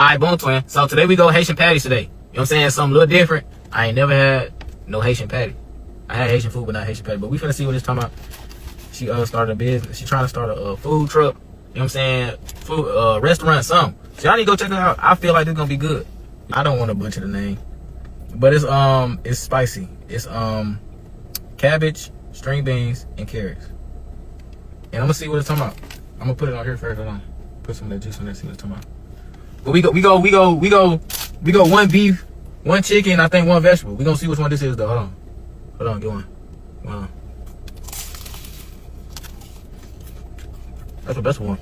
Alright, boom, twin. So today we go Haitian patties today. You know what I'm saying? Something a little different. I ain't never had no Haitian patty. I had Haitian food, but not Haitian patty. But we finna see what it's talking about. She started a business. She trying to start a food truck. You know what I'm saying? Food, restaurant, something. So y'all need to go check it out. I feel like this gonna be good. I don't want to butcher the name, but it's spicy. It's cabbage, string beans, and carrots. And I'm gonna see what it's talking about. I'm gonna put it on here first. Hold on. Put some of that juice on there. See what it's talking about. But we go one beef, one chicken, I think one vegetable. We gonna see which one this is though. Hold on, get one. Wow. That's the best one.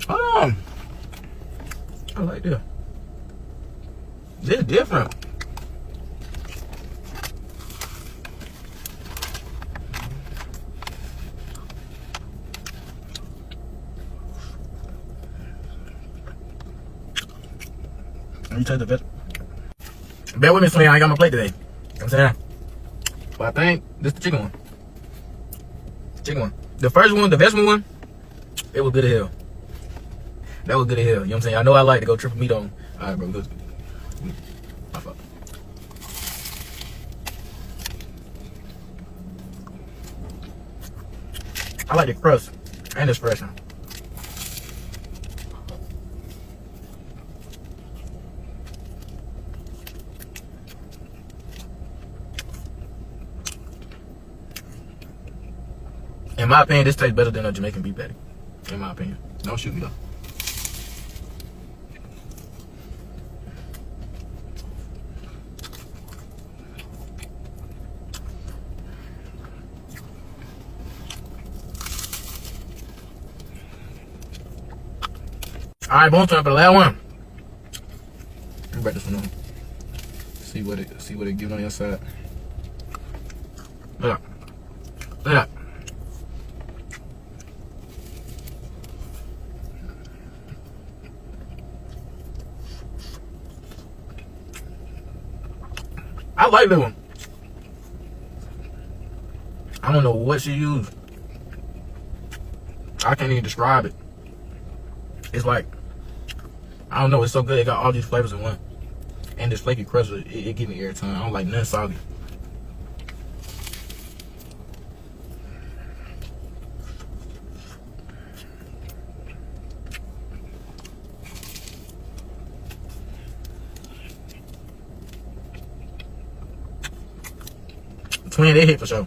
Hold on. I like this. This is different. Let me taste the vegetable. Bear with me, Slim. I ain't got my plate today. You know what I'm saying? But I think this is the chicken one. Chicken one. The first one, the vegetable one, it was good as hell. That was good as hell. You know what I'm saying? I know I like to go triple meat on. Alright, bro. Good. My fault. I like the crust and it's fresh. In my opinion, this tastes better than a Jamaican beef patty. In my opinion. Don't shoot me though. Alright, boom, time for the last one. Let me break this one on. See what it gives on the inside. Look up. Look up. I like this one. I don't know what she used. I can't even describe it. It's like, I don't know, it's so good. It got all these flavors in one. And this flaky crust, it gives me every time. I don't like nothing soggy. Twin, they hit for sure.